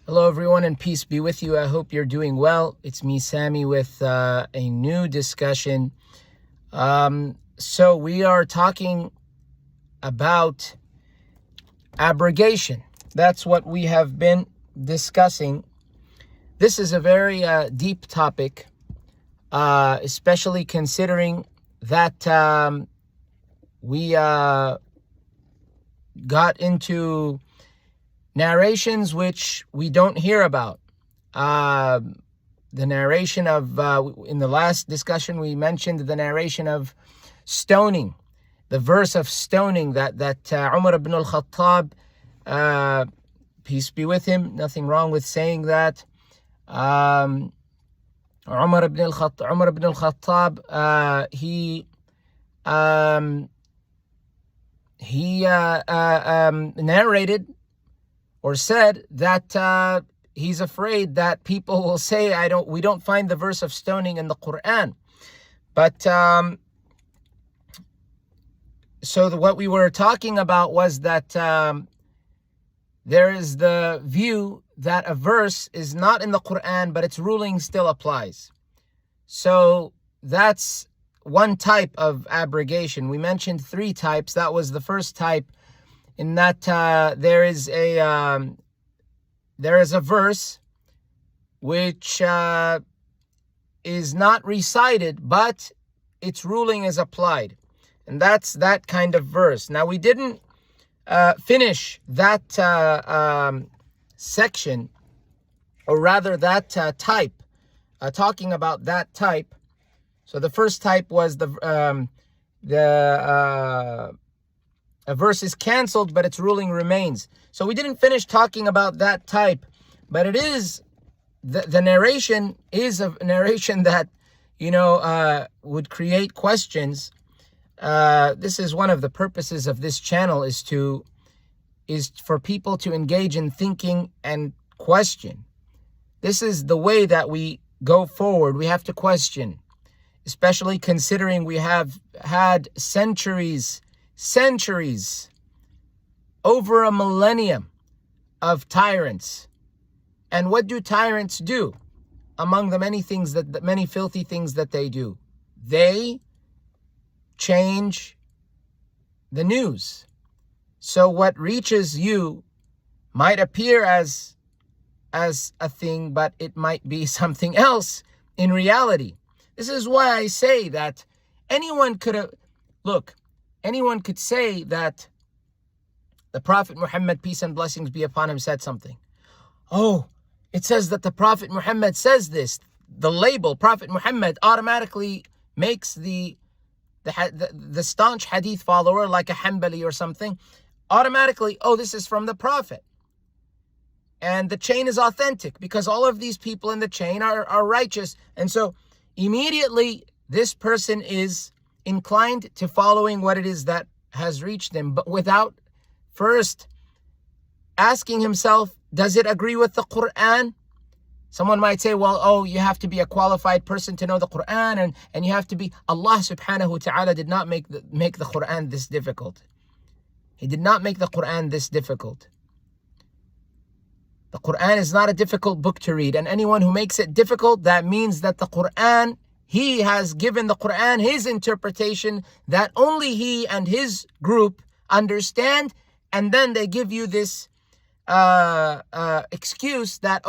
Hello everyone, and peace be with you. I hope you're doing well. It's me, Sammy, with a new discussion. So we are talking about abrogation. That's what we have been discussing. This is a very deep topic, especially considering that we got into narrations which we don't hear about. The narration of, in the last discussion we mentioned the narration of stoning, the verse of stoning that Umar ibn al-Khattab, peace be with him, nothing wrong with saying that, Umar ibn al-Khattab, he narrated or said that he's afraid that people will say, we don't find the verse of stoning in the Quran. But what we were talking about was that there is the view that a verse is not in the Quran, but its ruling still applies. So that's one type of abrogation. We mentioned three types. That was the first type, in that there is a verse which is not recited, but its ruling is applied, and that's that kind of verse. Now, we didn't finish that section, or rather that type, talking about that type. So the first type was a verse is cancelled, but its ruling remains. So we didn't finish talking about that type, but it is, the narration is a narration that, would create questions. This is one of the purposes of this channel, is for people to engage in thinking and question. This is the way that we go forward. We have to question, especially considering we have had centuries, over a millennium of tyrants. And what do tyrants do? Among the many things many filthy things that they do, they change the news. So what reaches you might appear as a thing, but it might be something else in reality. This is why I say that anyone could say that the Prophet Muhammad, peace and blessings be upon him, said something. Oh, it says that the Prophet Muhammad says this. The label Prophet Muhammad automatically makes the staunch hadith follower, like a Hanbali or something, automatically, oh, this is from the Prophet. And the chain is authentic because all of these people in the chain are righteous. And so immediately this person is inclined to following what it is that has reached him, but without first asking himself, does it agree with the Quran? Someone might say, well, you have to be a qualified person to know the Quran, and you have to be. Allah subhanahu wa ta'ala did not make the Quran this difficult. He did not make the Quran this difficult. The Quran is not a difficult book to read, and anyone who makes it difficult, that means that the Quran, he has given the Quran his interpretation that only he and his group understand, and then they give you this excuse that,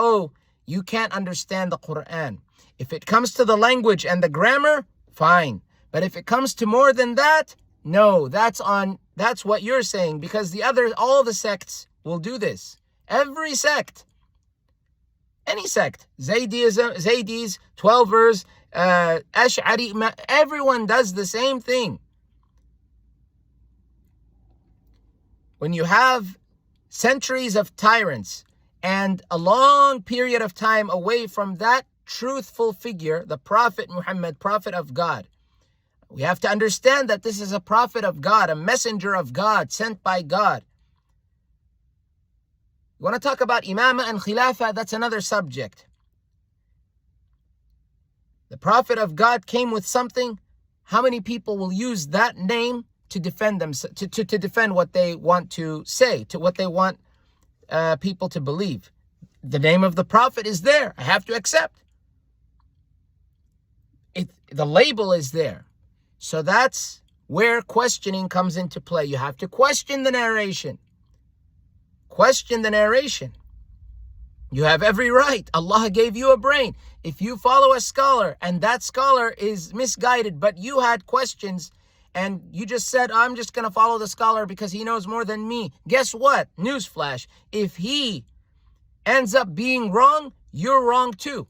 you can't understand the Quran. If it comes to the language and the grammar, fine. But if it comes to more than that, no, that's what you're saying, because all the sects will do this. Every sect, any sect, Zaydis, 12ers, Ash'ari, everyone does the same thing. When you have centuries of tyrants and a long period of time away from that truthful figure, the Prophet Muhammad, Prophet of God, we have to understand that this is a prophet of God, a messenger of God, sent by God. You want to talk about imamah and khilafah, that's another subject. The prophet of God came with something. How many people will use that name to defend them, to defend what they want to say, to what they want people to believe? The name of the Prophet is there. I have to accept. The label is there. So that's where questioning comes into play. You have to question the narration. Question the narration. You have every right. Allah gave you a brain. If you follow a scholar and that scholar is misguided, but you had questions and you just said, I'm just going to follow the scholar because he knows more than me. Guess what? Newsflash. If he ends up being wrong, you're wrong too.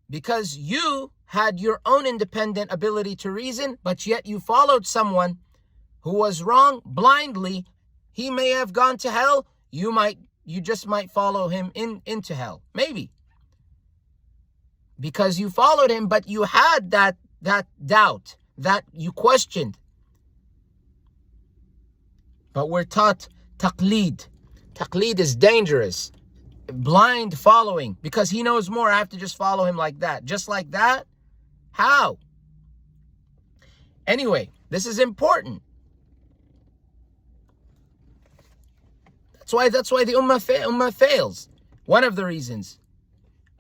Because you had your own independent ability to reason, but yet you followed someone who was wrong blindly. He may have gone to hell. You just might follow him into hell. Maybe. Because you followed him, but you had that doubt, that you questioned. But we're taught taqleed. Taqleed is dangerous. Blind following. Because he knows more, I have to just follow him like that. Just like that? How? Anyway, this is important. That's why the ummah fails. One of the reasons,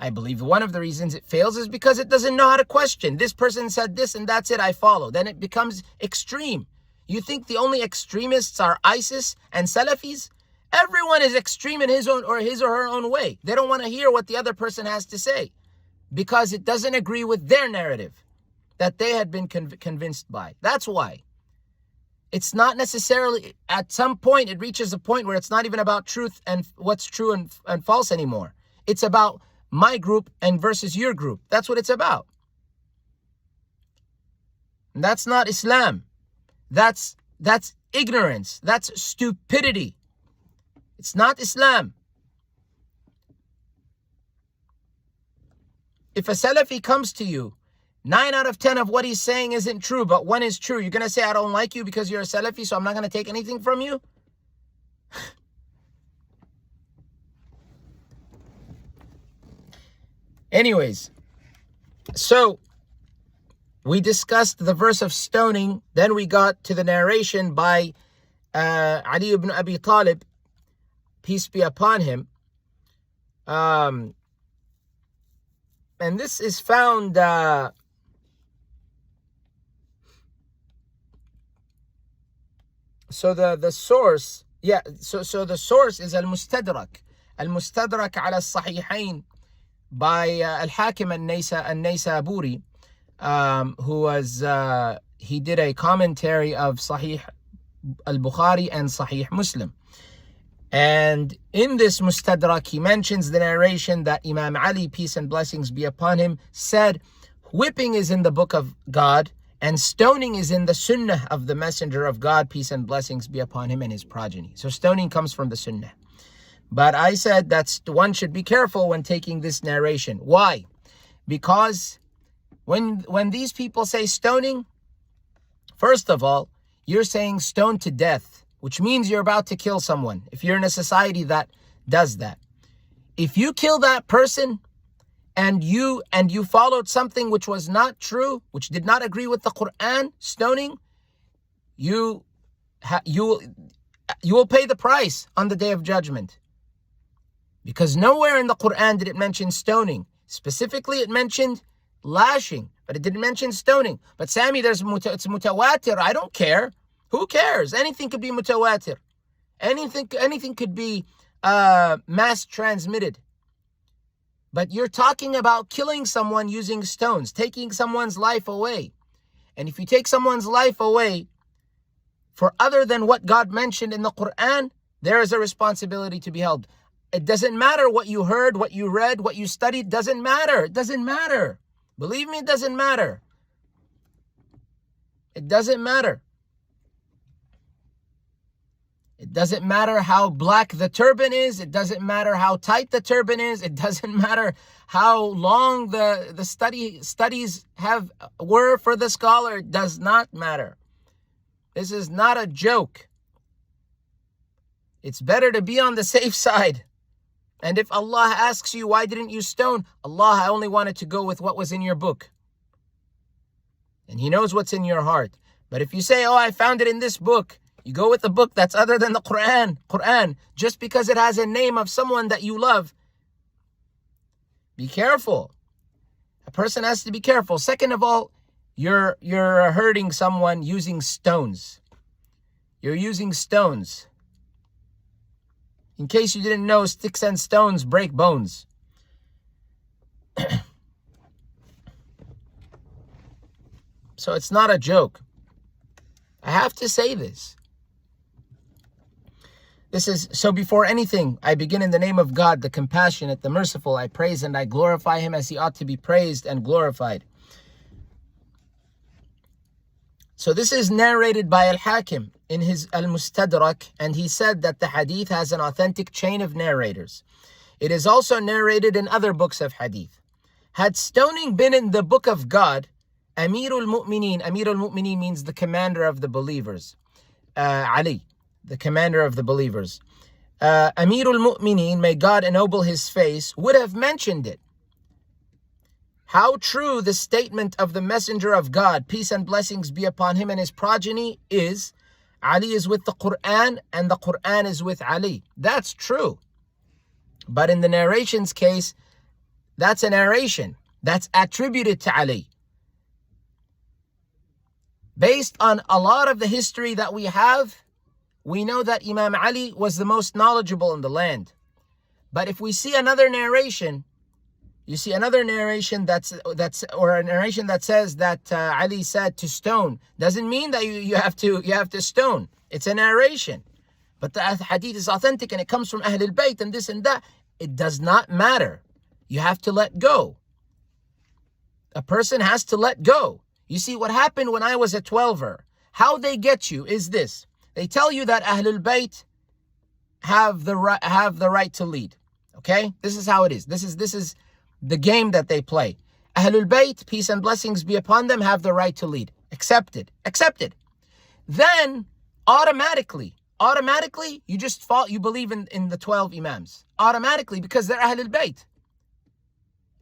I believe one of the reasons it fails is because it doesn't know how to question. This person said this and that's it, I follow. Then it becomes extreme. You think the only extremists are ISIS and Salafis? Everyone is extreme in his or her own way. They don't want to hear what the other person has to say because it doesn't agree with their narrative that they had been convinced by. That's why. It's not necessarily, at some point, it reaches a point where it's not even about truth and what's true and false anymore. It's about my group and versus your group. That's what it's about. And that's not Islam. That's ignorance. That's stupidity. It's not Islam. If a Salafi comes to you, 9 out of 10 of what he's saying isn't true, but 1 is true, you're going to say, I don't like you because you're a Salafi, so I'm not going to take anything from you? Anyways, so we discussed the verse of stoning. Then we got to the narration by Ali ibn Abi Talib, peace be upon him. And this is found... So the source, so the source is Mustadrak ala Sa'hi'hain by Hakim and Naysaburi, who was he did a commentary of Sahih al-Bukhari and Sa'hi'h Muslim. And in this Mustadrak, he mentions the narration that Imam Ali, peace and blessings be upon him, said, whipping is in the book of God, and stoning is in the sunnah of the messenger of God, peace and blessings be upon him and his progeny. So stoning comes from the sunnah. But I said that one should be careful when taking this narration. Why? Because when these people say stoning, first of all, you're saying stone to death, which means you're about to kill someone, if you're in a society that does that. If you kill that person, and you followed something which was not true, which did not agree with the Quran, stoning, you will pay the price on the Day of Judgment. Because nowhere in the Quran did it mention stoning. Specifically, it mentioned lashing, but it didn't mention stoning. But Sami, it's mutawatir. I don't care. Who cares? Anything could be mutawatir. Anything could be mass transmitted. But you're talking about killing someone using stones, taking someone's life away. And if you take someone's life away for other than what God mentioned in the Quran, there is a responsibility to be held. It doesn't matter what you heard, what you read, what you studied. Doesn't matter. It doesn't matter. Believe me, it doesn't matter. It doesn't matter. It doesn't matter how black the turban is. It doesn't matter how tight the turban is. It doesn't matter how long the studies were for the scholar. It does not matter. This is not a joke. It's better to be on the safe side. And if Allah asks you, why didn't you stone? Allah, I only wanted to go with what was in your book. And He knows what's in your heart. But if you say, I found it in this book, you go with the book that's other than the Quran, just because it has a name of someone that you love, Be careful. A person has to be careful. Second of all, you're hurting someone using stones. You're using stones. In case you didn't know, sticks and stones break bones. So it's not a joke. I have to say this. So before anything, I begin in the name of God, the compassionate, the merciful. I praise and I glorify him as he ought to be praised and glorified. So this is narrated by Al-Hakim in his Al-Mustadrak, and he said that the hadith has an authentic chain of narrators. It is also narrated in other books of hadith. Had stoning been in the book of God, Amirul Mu'mineen means the commander of the believers. Ali, the commander of the believers. Amirul Mu'mineen, may God ennoble his face, would have mentioned it. How true the statement of the messenger of God, peace and blessings be upon him and his progeny, is, Ali is with the Qur'an and the Qur'an is with Ali. That's true. But in the narrations case, that's a narration that's attributed to Ali. Based on a lot of the history that we have, we know that Imam Ali was the most knowledgeable in the land. But if we see another narration, you see another narration or a narration that says that Ali said to stone, doesn't mean that you have to stone. It's a narration. But the hadith is authentic and it comes from Ahlul Bayt and this and that. It does not matter. You have to let go. A person has to let go. You see, what happened when I was a 12er, how they get you is this. They tell you that Ahlul Bayt have the right to lead. Okay? This is how it is. This is the game that they play. Ahlul Bayt, peace and blessings be upon them, have the right to lead. Accepted. Then automatically, you just you believe in the 12 Imams. Automatically, because they're Ahlul Bayt.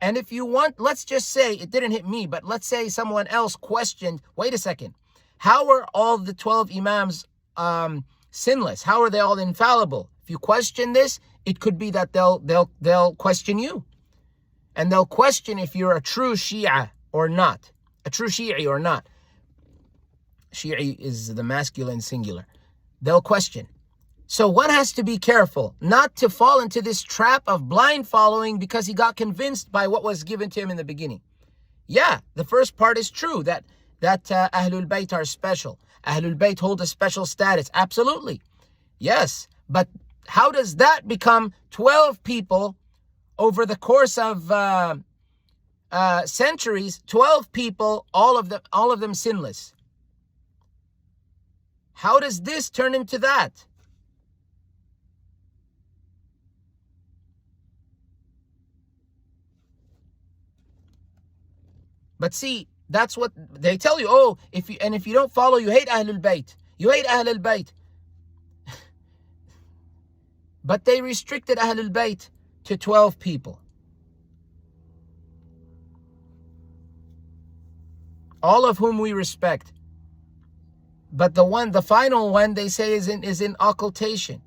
And if you want, let's just say, it didn't hit me, but let's say someone else questioned, wait a second, how are all the 12 Imams sinless? How are they all infallible? If you question this, it could be that they'll question you. And they'll question if you're a true Shia or not. A true Shi'i or not. Shi'i is the masculine singular. They'll question. So one has to be careful not to fall into this trap of blind following because he got convinced by what was given to him in the beginning. Yeah, the first part is true, that Ahlul Bayt are special. Ahlul Bayt hold a special status. Absolutely. Yes, but how does that become 12 people over the course of centuries? 12 people, all of them sinless. How does this turn into that? But see, that's what they tell you. Oh, if you don't follow, you hate Ahlul Bayt. You hate Ahlul Bayt. But they restricted Ahlul Bayt to 12 people. All of whom we respect. But the final one, they say is in occultation.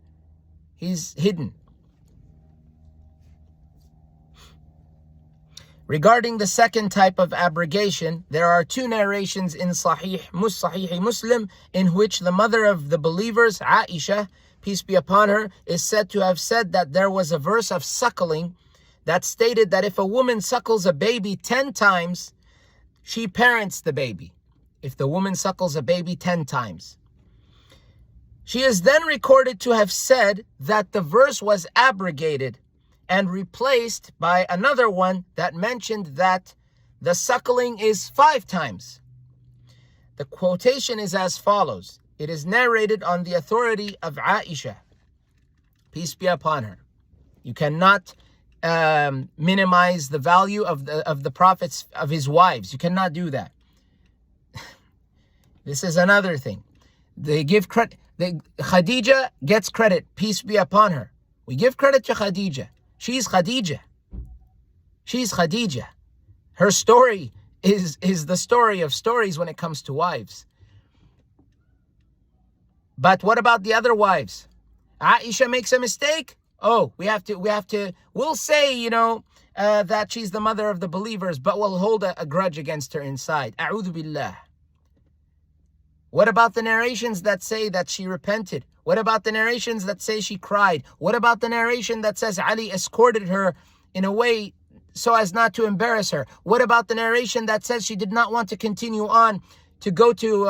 He's hidden. Regarding the second type of abrogation, there are two narrations in Sa'hi'h Muslim in which the mother of the believers, Aisha, peace be upon her, is said to have said that there was a verse of suckling that stated that if a woman suckles a baby 10 times, she parents the baby. If the woman suckles a baby 10 times. She is then recorded to have said that the verse was abrogated and replaced by another one that mentioned that the suckling is 5 times. The quotation is as follows. It is narrated on the authority of Aisha, peace be upon her. You cannot minimize the value of the prophets, of his wives. You cannot do that. This is another thing. They give credit. Khadija gets credit, peace be upon her. We give credit to Khadija. She's Khadija. She's Khadija. Her story is the story of stories when it comes to wives. But what about the other wives? Aisha makes a mistake, Oh, we'll say, that she's the mother of the believers, but we'll hold a grudge against her inside. A'udhu billah. What about the narrations that say that she repented? What about the narrations that say she cried? What about the narration that says Ali escorted her in a way so as not to embarrass her? What about the narration that says she did not want to continue on to go to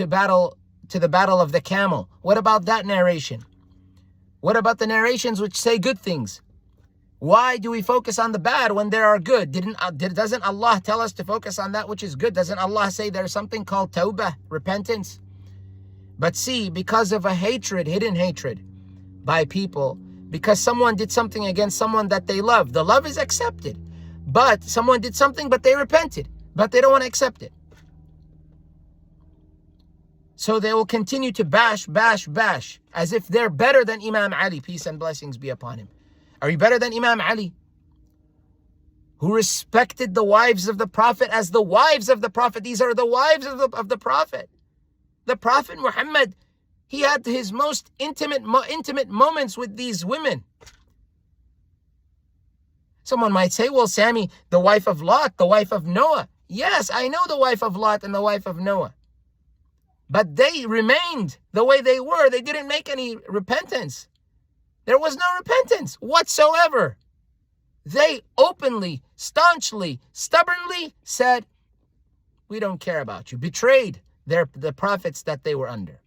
battle, to the battle of the camel? What about that narration? What about the narrations which say good things? Why do we focus on the bad when there are good? Doesn't Allah tell us to focus on that which is good? Doesn't Allah say there's something called tawbah, repentance? But see, because of a hatred, hidden hatred by people, because someone did something against someone that they love, the love is accepted. But someone did something, but they repented, but they don't want to accept it. So they will continue to bash, as if they're better than Imam Ali, peace and blessings be upon him. Are you better than Imam Ali, who respected the wives of the Prophet as the wives of the Prophet? These are the wives of the Prophet. The Prophet Muhammad, he had his most intimate moments with these women. Someone might say, well, Sammy, the wife of Lot, the wife of Noah. Yes, I know the wife of Lot and the wife of Noah. But they remained the way they were. They didn't make any repentance. There was no repentance whatsoever. They openly, staunchly, stubbornly said, we don't care about you. Betrayed the prophets that they were under.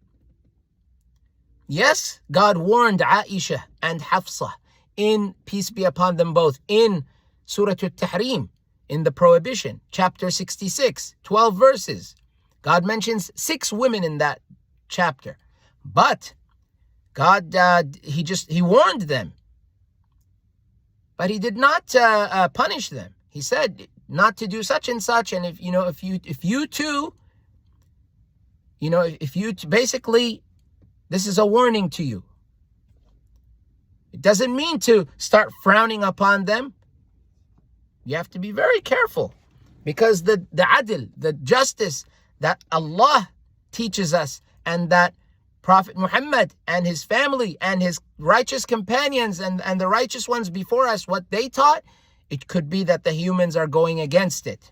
Yes, God warned Aisha and Hafsa in, peace be upon them both, in Surah At-Tahrim, in the prohibition, chapter 66, 12 verses. God mentions 6 women in that chapter. But God, he warned them. But he did not punish them. He said not to do such and such. And basically, this is a warning to you. It doesn't mean to start frowning upon them. You have to be very careful, because the adl, the justice that Allah teaches us, and that Prophet Muhammad and his family and his righteous companions and the righteous ones before us, what they taught, it could be that the humans are going against it,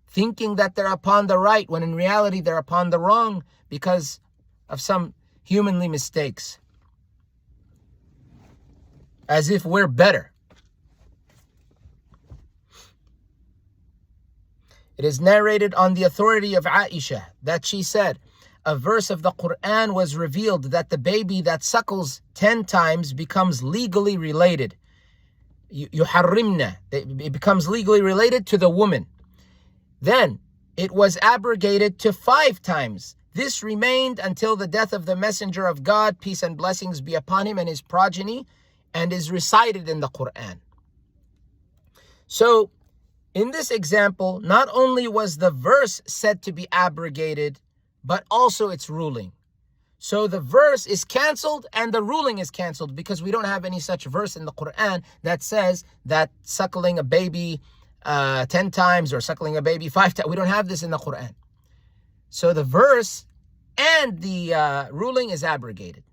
thinking that they're upon the right, when in reality they're upon the wrong because of some humanly mistakes. As if we're better. It is narrated on the authority of Aisha that she said, a verse of the Qur'an was revealed that the baby that suckles 10 times becomes legally related. Yuharrimna, it becomes legally related to the woman. Then it was abrogated to 5 times. This remained until the death of the Messenger of God, peace and blessings be upon him, and his progeny, and is recited in the Qur'an. So, in this example, not only was the verse said to be abrogated, but also its ruling. So the verse is canceled and the ruling is canceled, because we don't have any such verse in the Qur'an that says that suckling a baby 10 times or suckling a baby 5 times. We don't have this in the Qur'an. So the verse and the ruling is abrogated.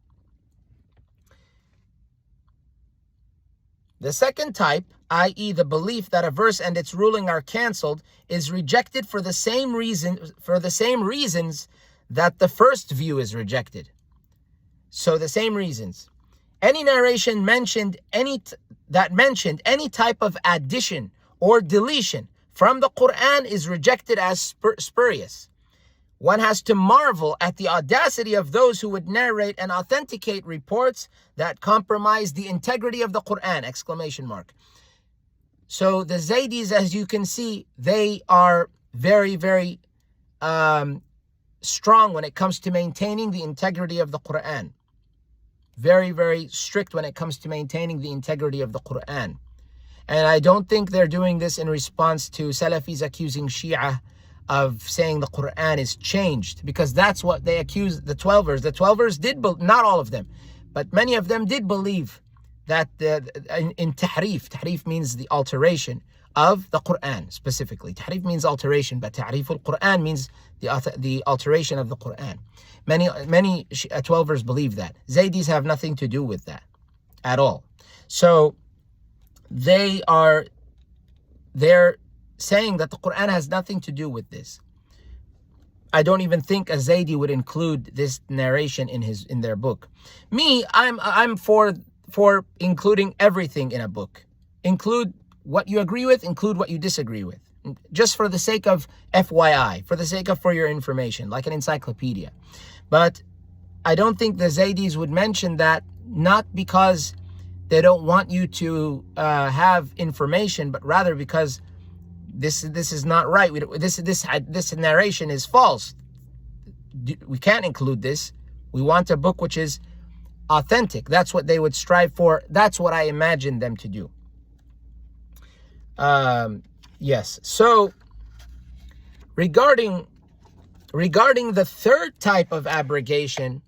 The second type, i.e. the belief that a verse and its ruling are canceled, is rejected for the same reasons that the first view is rejected. So the same reasons. Any narration that mentioned any type of addition or deletion from the Qur'an is rejected as spurious. One has to marvel at the audacity of those who would narrate and authenticate reports that compromise the integrity of the Qur'an! So the Zaydis, as you can see, they are very, very strong when it comes to maintaining the integrity of the Qur'an. Very, very strict when it comes to maintaining the integrity of the Qur'an. And I don't think they're doing this in response to Salafis accusing Shia of saying the Qur'an is changed, because that's what they accuse the Twelvers. The Twelvers did, not all of them, but many of them did believe that in tahrif. Tahrif means the alteration of the Qur'an specifically. Tahrif means alteration, but tahrif al-Qur'an means the alteration of the Qur'an. Many Twelvers believe that. Zaydis have nothing to do with that at all. So they're saying that the Quran has nothing to do with this. I don't even think a Zaydi would include this narration in their book. Me, I'm for including everything in a book. Include what you agree with, include what you disagree with. Just for the sake of FYI, for your information, like an encyclopedia. But I don't think the Zaydis would mention that, not because they don't want you to have information, but rather because this is not right. This narration is false. We can't include this. We want a book which is authentic. That's what they would strive for. That's what I imagine them to do. Yes. So regarding the third type of abrogation,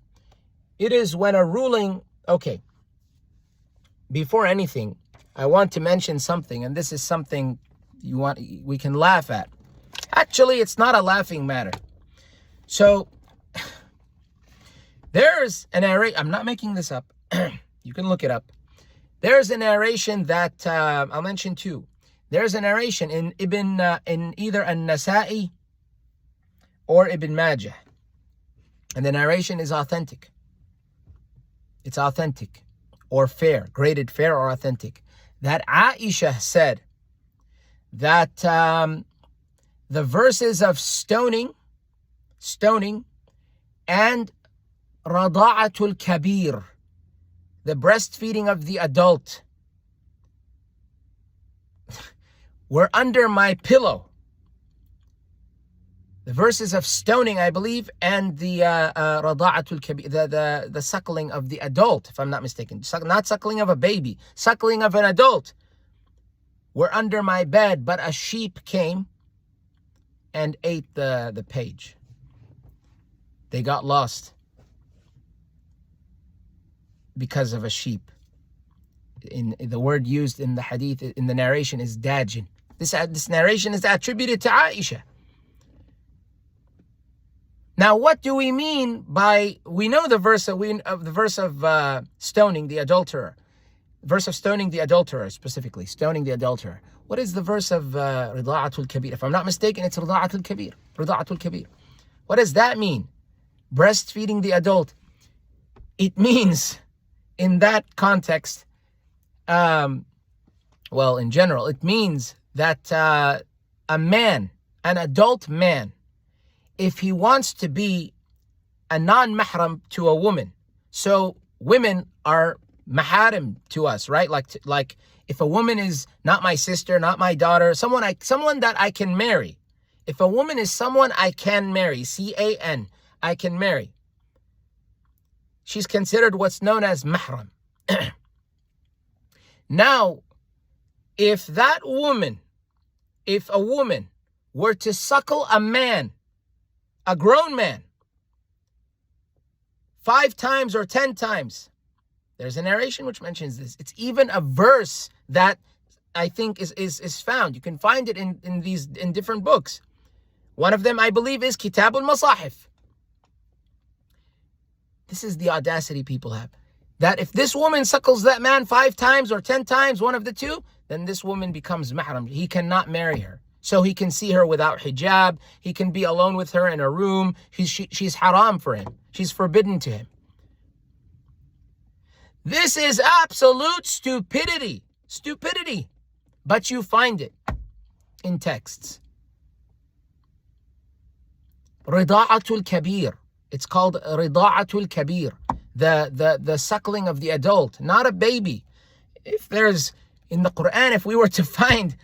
it is when a ruling. Okay. Before anything, I want to mention something, and this is something we can laugh at. Actually, it's not a laughing matter. So there's a narration. I'm not making this up. You can look it up. There's a narration that I'll mention two. There's a narration in either An-Nasa'i or Ibn Majah, and the narration is authentic. It's authentic or fair, graded fair or authentic. That Aisha said that the verses of stoning, and rada'atul kabir, the breastfeeding of the adult, were under my pillow. The verses of stoning, I believe, and the rada'atul kabir, the suckling of the adult, if I'm not mistaken, not suckling of a baby, suckling of an adult, were under my bed, but a sheep came and ate the page. They got lost because of a sheep. In the word used in the hadith, in the narration, is dajin. This narration is attributed to Aisha. Now, what do we mean by, we know the verse of stoning the adulterer. Verse of stoning the adulterer, specifically, stoning the adulterer. What is the verse of Rida'atul Kabir? If I'm not mistaken, it's Rida'atul Kabir. Rida'atul Kabir. What does that mean? Breastfeeding the adult. It means, in that context, well, in general, it means that a man, an adult man, if he wants to be a non-mahram to a woman, so women are maharim to us, right? Like if a woman is not my sister, not my daughter, someone that I can marry. If a woman is someone I can marry, C-A-N, I can marry, she's considered what's known as mahram. Now, if a woman were to suckle a man, a grown man, 5 times or 10 times, there's a narration which mentions this. It's even a verse that I think is found. You can find it in different books. One of them, I believe, is Kitab al-Masahif. This is the audacity people have. That if this woman suckles that man 5 times or 10 times, one of the two, then this woman becomes mahram. He cannot marry her. So he can see her without hijab. He can be alone with her in a room. She's haram for him. She's forbidden to him. This is absolute stupidity. Stupidity. But you find it in texts. Rida'atul kabir. It's called Rida'atul kabir. The suckling of the adult, not a baby. If there's, in the Quran, if we were to find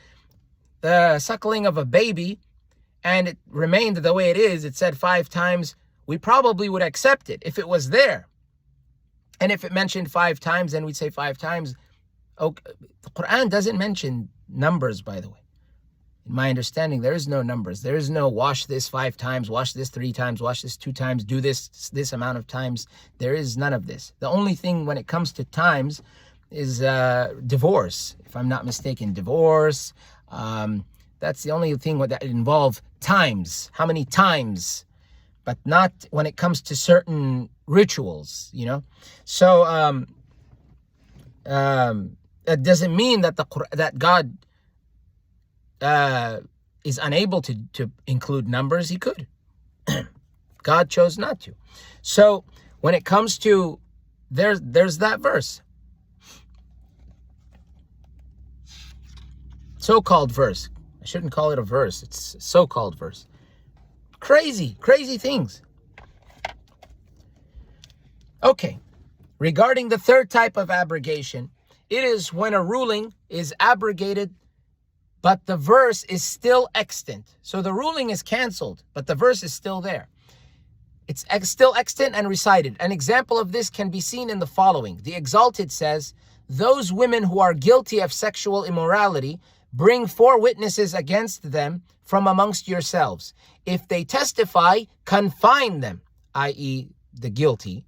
the suckling of a baby and it remained the way it is, it said 5 times, we probably would accept it if it was there. And if it mentioned 5 times, then we'd say 5 times. Okay. The Quran doesn't mention numbers, by the way. In my understanding, there is no numbers. There is no wash this 5 times, wash this 3 times, wash this 2 times, do this amount of times. There is none of this. The only thing when it comes to times is divorce, if I'm not mistaken. Divorce, that's the only thing that involve times. How many times? But not when it comes to certain rituals, you know. So That doesn't mean that that God is unable to include numbers. He could. God chose not to. So when it comes to, there's that verse. So-called verse. I shouldn't call it a verse. It's a so-called verse. Crazy things. Okay. Regarding the third type of abrogation, it is when a ruling is abrogated, but the verse is still extant. So the ruling is canceled, but the verse is still there. It's still extant and recited. An example of this can be seen in the following. The Exalted says, "Those women who are guilty of sexual immorality, bring 4 witnesses against them from amongst yourselves. If they testify, confine them," i.e. the guilty,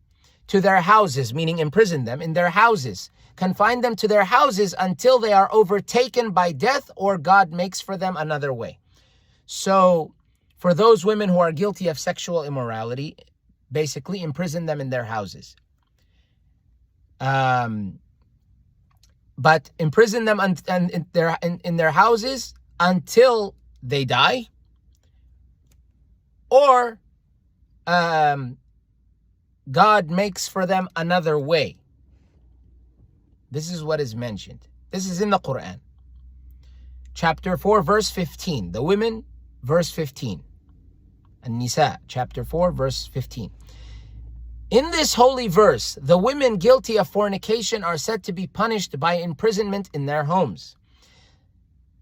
"to their houses," meaning imprison them in their houses. "Confine them to their houses until they are overtaken by death, or God makes for them another way." So, for those women who are guilty of sexual immorality, basically imprison them in their houses. But imprison them in their houses until they die, or God makes for them another way. This is what is mentioned. This is in the Quran. Chapter 4, verse 15. The women, verse 15. An-Nisa, chapter 4, verse 15. In this holy verse, the women guilty of fornication are said to be punished by imprisonment in their homes.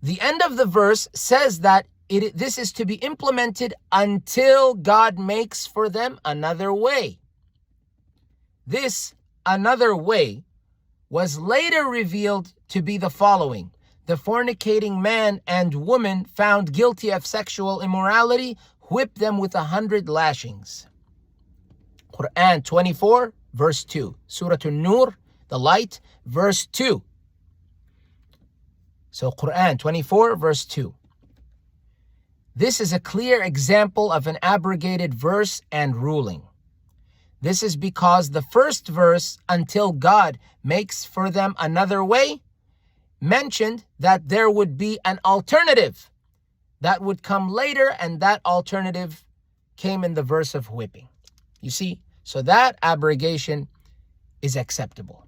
The end of the verse says that this is to be implemented until God makes for them another way. This another way was later revealed to be the following: the fornicating man and woman found guilty of sexual immorality, whip them with 100 lashings. Quran 24, verse 2. Surah An-Nur, the light, verse 2. So Quran 24, verse 2. This is a clear example of an abrogated verse and ruling. This is because the first verse, "until God makes for them another way," mentioned that there would be an alternative that would come later, and that alternative came in the verse of whipping. You see, so that abrogation is acceptable.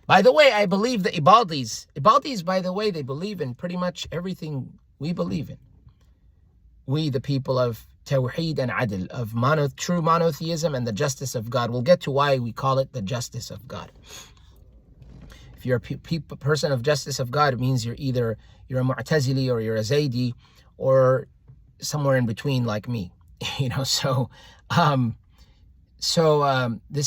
By the way, I believe the Ibadis, by the way, they believe in pretty much everything we believe in. We, the people of Tawheed and Adl, of true monotheism and the justice of God. We'll get to why we call it the justice of God. If you're a person of justice of God, it means you're a Mu'tazili or you're a Zaydi or somewhere in between like me. This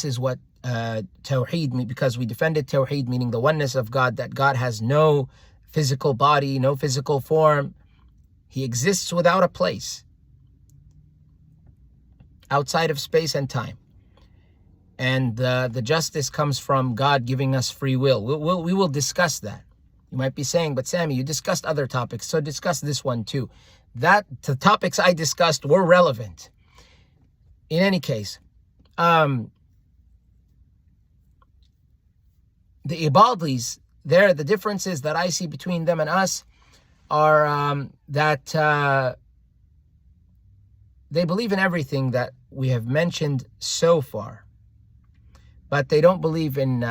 is what Tawheed, because we defended Tawheed, meaning the oneness of God, that God has no physical body, no physical form. He exists without a place, outside of space and time. And the justice comes from God giving us free will. We will discuss that. You might be saying, "But Sammy, you discussed other topics, so discuss this one too." The topics I discussed were relevant. In any case, the Ibadis, the differences that I see between them and us are that they believe in everything that we have mentioned so far, but they don't believe in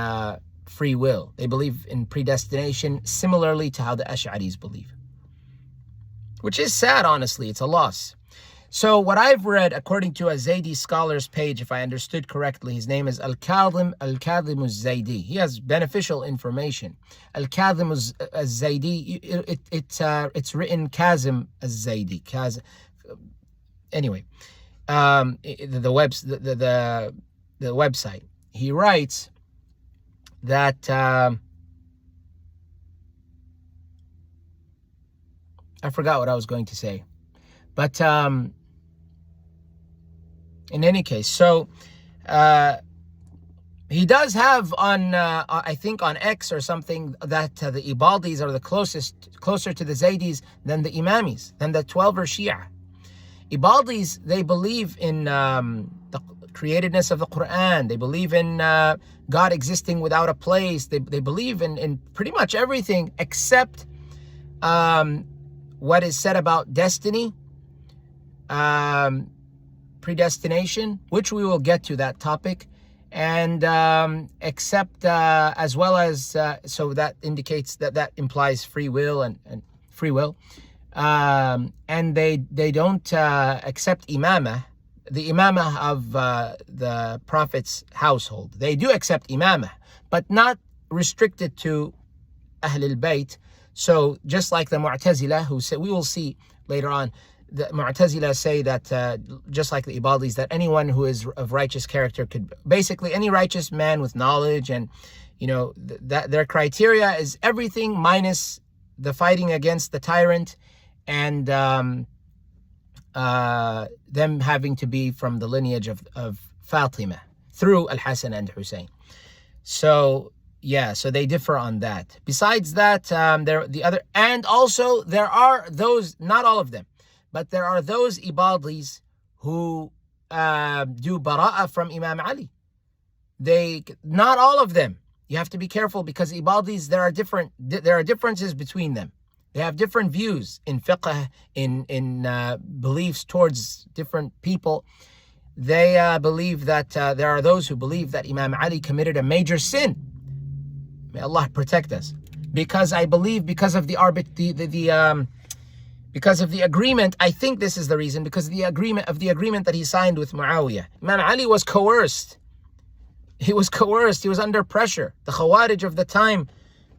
free will. They believe in predestination, similarly to how the Ash'aris believe, which is sad, honestly. It's a loss. So what I've read, according to a Zaydi scholar's page, if I understood correctly, his name is Al-Kadhim Az-Zaydi. He has beneficial information. Al-Kadhim Az-Zaydi, it's written Kazim Az-Zaydi. Anyway, the website. He writes that I forgot what I was going to say, but in any case, so he does have on I think on X or something that the Ibadis are closer to the Zaydis than the Imamis, than the 12er Shia. Ibadis, they believe in the createdness of the Quran. They believe in God existing without a place. They believe in pretty much everything except what is said about destiny, predestination, which we will get to that topic, and except as well as so that indicates that implies free will and free will, and they don't accept imamah, the imamah of the Prophet's household. They do accept imamah, but not restricted to Ahl al-Bayt. So just like the Mu'tazila, who say, we will see later on, the Mu'tazila say that just like the Ibadis, that anyone who is of righteous character could, basically any righteous man with knowledge, and that their criteria is everything minus the fighting against the tyrant, and them having to be from the lineage of Fatima through Al-Hasan and Hussein. So yeah, so they differ on that. Besides that, and also there are those, not all of them, but there are those Ibadis who do bara'ah from Imam Ali. Not all of them. You have to be careful, because Ibadis, there are differences between them. They have different views in fiqh, in beliefs towards different people. They believe that there are those who believe that Imam Ali committed a major sin. May Allah protect us. Because I believe because of the agreement, I think this is the reason, because of the agreement that he signed with Muawiyah. Imam Ali was coerced. He was coerced. He was under pressure. The Khawarij of the time,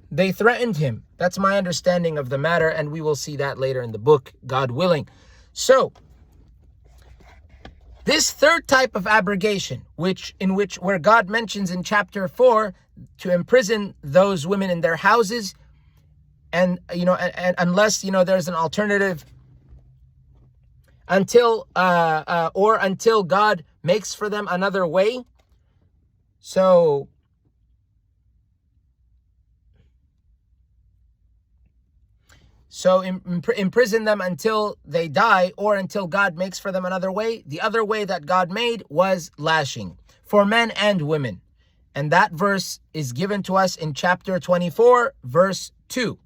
they threatened him. That's my understanding of the matter, and we will see that later in the book, God willing. So, this third type of abrogation, where God mentions in chapter 4 to imprison those women in their houses, and unless there's an alternative, until God makes for them another way. So imprison them until they die, or until God makes for them another way. The other way that God made was lashing for men and women. And that verse is given to us in chapter 24, verse 2.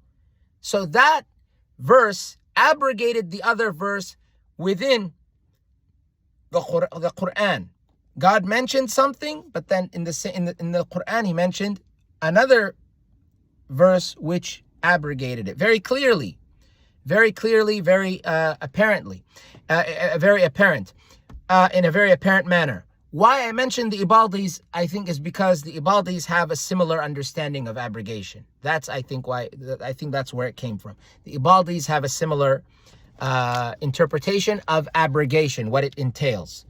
So that verse abrogated the other verse within the Quran. God mentioned something, but then in the Quran he mentioned another verse which abrogated it very clearly, very apparently, very apparent, in a very apparent manner. Why I mentioned the Ibadis, I think, is because the Ibadis have a similar understanding of abrogation. I think that's where it came from. The Ibadis have a similar interpretation of abrogation, what it entails.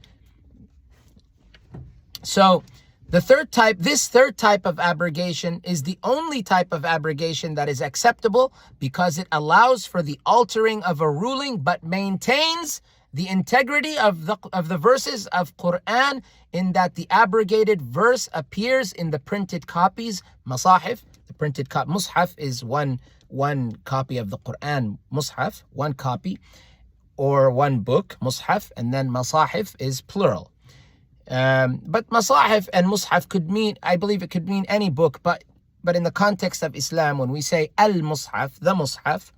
So this third type of abrogation is the only type of abrogation that is acceptable, because it allows for the altering of a ruling but maintains the integrity of the verses of Quran, in that the abrogated verse appears in the printed copies, masahif. The printed copy, mushaf is one copy of the Quran, mushaf, one copy, or one book, mushaf, and then masahif is plural. But masahif and mushaf could mean, I believe it could mean any book, but in the context of Islam, when we say al-mushaf, the mushaf,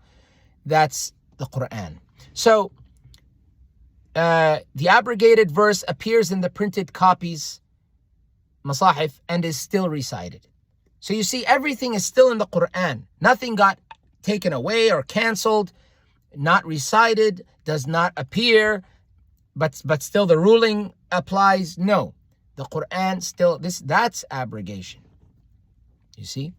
that's the Quran. So the abrogated verse appears in the printed copies, masahif, and is still recited. So you see, everything is still in the Quran. Nothing got taken away or canceled, not recited, does not appear, but still the ruling applies. No, the Quran still, that's abrogation. You see?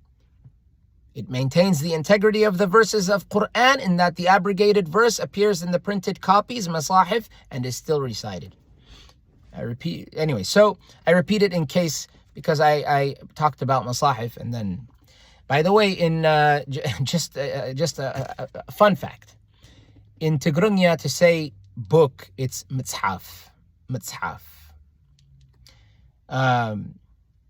It maintains the integrity of the verses of Quran, in that the abrogated verse appears in the printed copies, masahif, and is still recited. I repeat it in case, because I talked about masahif, and then, by the way, in just a fun fact, in Tigrinya, to say book, it's mithaf.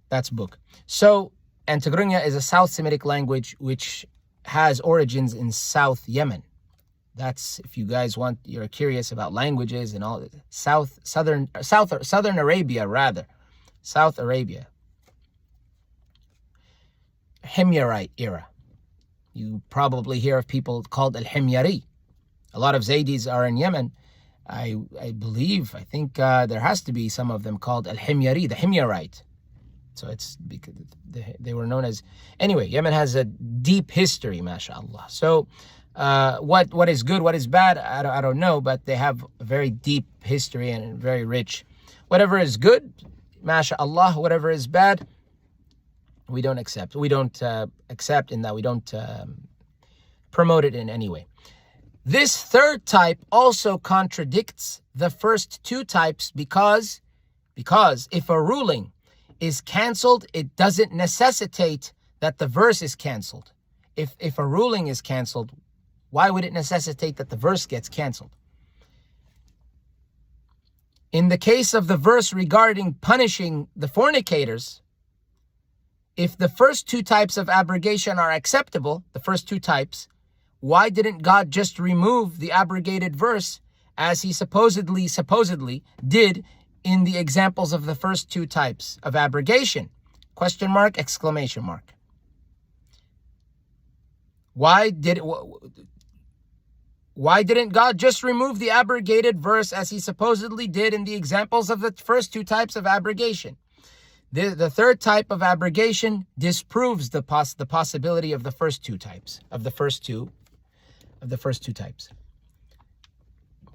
That's book. So, and Tigrinya is a South Semitic language which has origins in South Yemen. That's, if you guys you're curious about languages and all, Southern Arabia rather. South Arabia. Himyarite era. You probably hear of people called Al-Himyari. A lot of Zaydis are in Yemen. I think there has to be some of them called Al-Himyari, the Himyarite. So it's because they were known as... Anyway, Yemen has a deep history, mashallah. So what is good, what is bad, I don't know, but they have a very deep history and very rich. Whatever is good, mashallah, whatever is bad, we don't accept. We don't accept in that we don't promote it in any way. This third type also contradicts the first two types because if a ruling is canceled, it doesn't necessitate that the verse is canceled. If a ruling is canceled, why would it necessitate that the verse gets canceled? In the case of the verse regarding punishing the fornicators, if the first two types of abrogation are acceptable, the first two types, why didn't God just remove the abrogated verse as he supposedly did in the examples of the first two types of abrogation? Question mark, exclamation mark. Why didn't God just remove the abrogated verse as he supposedly did in the examples of the first two types of abrogation? The third type of abrogation disproves the possibility of the first two types, of the first two types.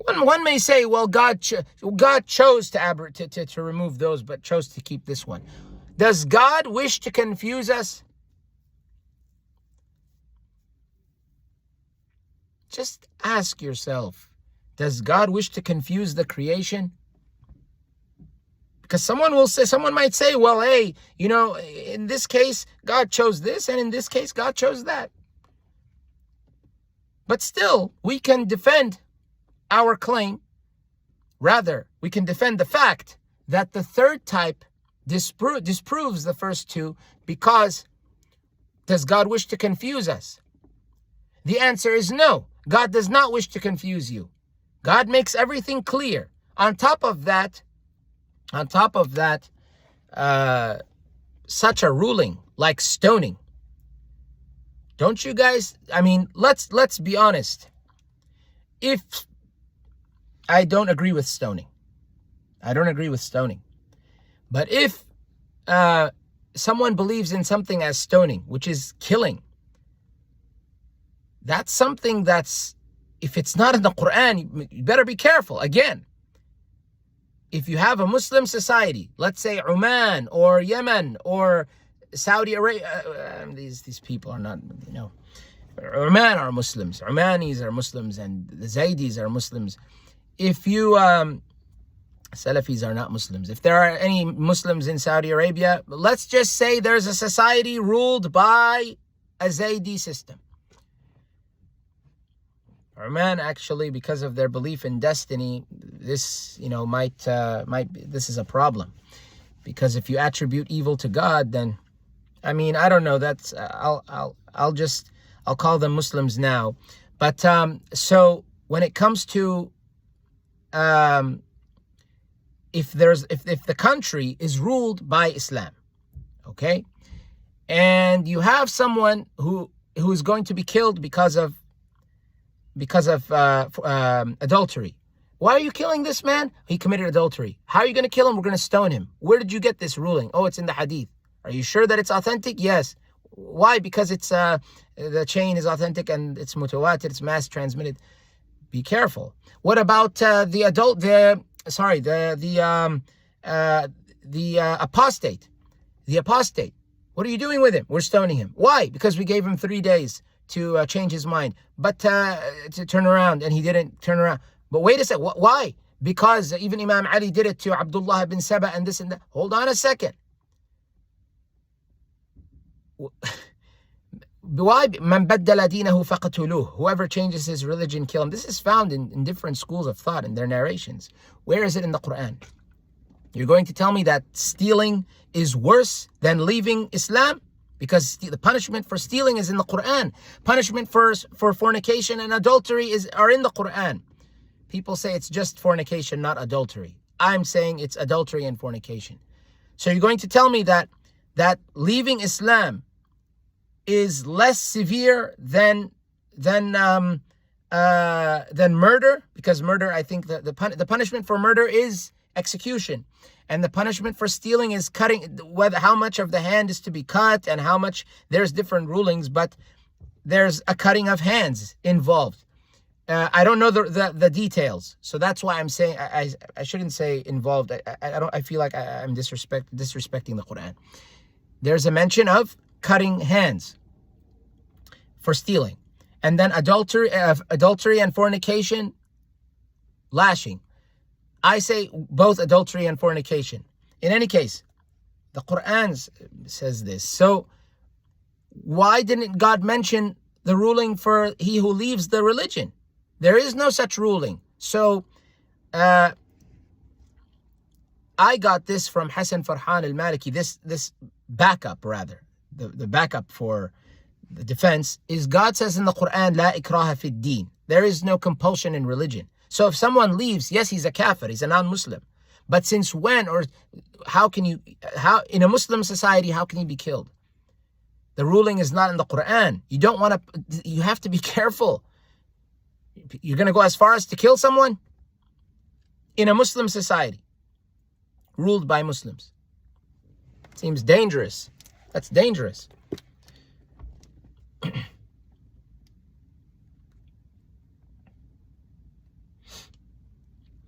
One may say, well, God chose to remove those, but chose to keep this one. Does God wish to confuse us? Just ask yourself, does God wish to confuse the creation? Because someone might say, well, hey, in this case, God chose this, and in this case, God chose that. But still, we can defend our claim. Rather, we can defend the fact that the third type disproves the first two, because does God wish to confuse us? The answer is no. God does not wish to confuse you. God makes everything clear. On top of that, such a ruling like stoning. Don't you guys, let's be honest. If I don't agree with stoning. But if someone believes in something as stoning, which is killing, that's something that's, if it's not in the Quran, you better be careful. Again, if you have a Muslim society, let's say Oman or Yemen or Saudi Arabia, these people are not, Oman are Muslims, Omanis are Muslims, and the Zaydis are Muslims. If you, Salafis are not Muslims. If there are any Muslims in Saudi Arabia, let's just say there's a society ruled by a Zaydi system. Oman, actually, because of their belief in destiny, this, might this is a problem. Because if you attribute evil to God, then, I don't know. That's I'll call them Muslims now. But so when it comes to if the country is ruled by Islam, okay, and you have someone who is going to be killed because of adultery. Why are you killing this man? He committed adultery. How are you going to kill him? We're going to stone him. Where did you get this ruling? Oh, it's in the Hadith. Are you sure that it's authentic? Yes. Why? Because it's the chain is authentic and it's mutawatir, it's mass transmitted. Be careful. What about the apostate? The apostate. What are you doing with him? We're stoning him. Why? Because we gave him 3 days to change his mind, but to turn around, and he didn't turn around. But wait a second, why? Because even Imam Ali did it to Abdullah ibn Saba and this and that. Hold on a second. Why? Man baddala dinahu faqatuluh. Whoever changes his religion, kill him. This is found in different schools of thought in their narrations. Where is it in the Quran? You're going to tell me that stealing is worse than leaving Islam? because the punishment for stealing is in the Quran. Punishment for fornication and adultery are in the Quran. People say it's just fornication, not adultery. I'm saying it's adultery and fornication. So you're going to tell me that leaving Islam is less severe than murder? Because murder, I think the punishment for murder is execution, and the punishment for stealing is cutting. How much of the hand is to be cut, and how much, there's different rulings, but there's a cutting of hands involved. I don't know the details, so that's why I'm saying I shouldn't say involved. I feel like I'm disrespecting the Quran. There's a mention of cutting hands for stealing, and then adultery and fornication, lashing. I say both adultery and fornication. In any case, the Quran says this. So why didn't God mention the ruling for he who leaves the religion? There is no such ruling. So I got this from Hassan Farhan al-Maliki. This backup, rather, the backup for the defense is God says in the Quran, La ikraha fi din. There is no compulsion in religion. So if someone leaves, yes, he's a kafir, he's a non-Muslim. But since when, or how in a Muslim society, how can he be killed? The ruling is not in the Quran. You have to be careful. You're going to go as far as to kill someone? In a Muslim society, ruled by Muslims. Seems dangerous. That's dangerous.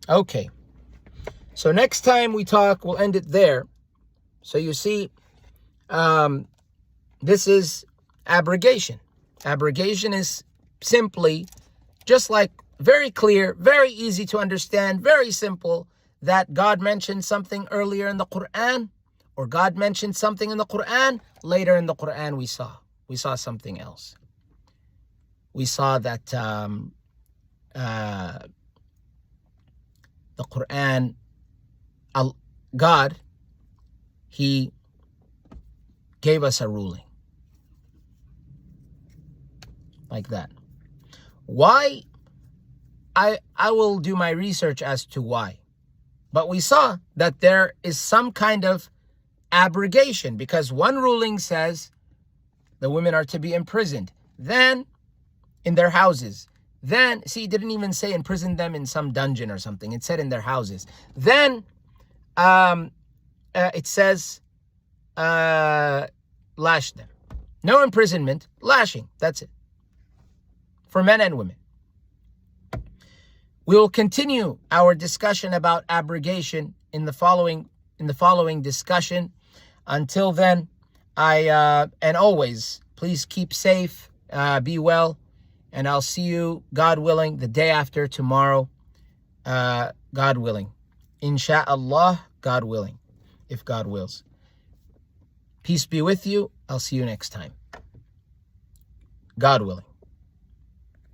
Okay. So next time we talk, we'll end it there. So you see, this is abrogation. Abrogation is simply just like very clear, very easy to understand, very simple, that God mentioned something earlier in the Quran, or God mentioned something in the Quran, later in the Quran we saw something else. We saw that the Quran, God, He gave us a ruling. Like that. Why? I will do my research as to why. But we saw that there is some kind of abrogation, because one ruling says the women are to be imprisoned, then in their houses. Then, see, it didn't even say imprison them in some dungeon or something. It said in their houses. Then it says lash them. No imprisonment, lashing. That's it. For men and women. We will continue our discussion about abrogation in the following discussion. Until then, and always, please keep safe, be well, and I'll see you, God willing, the day after tomorrow, God willing. Insha'Allah, God willing, if God wills. Peace be with you. I'll see you next time. God willing.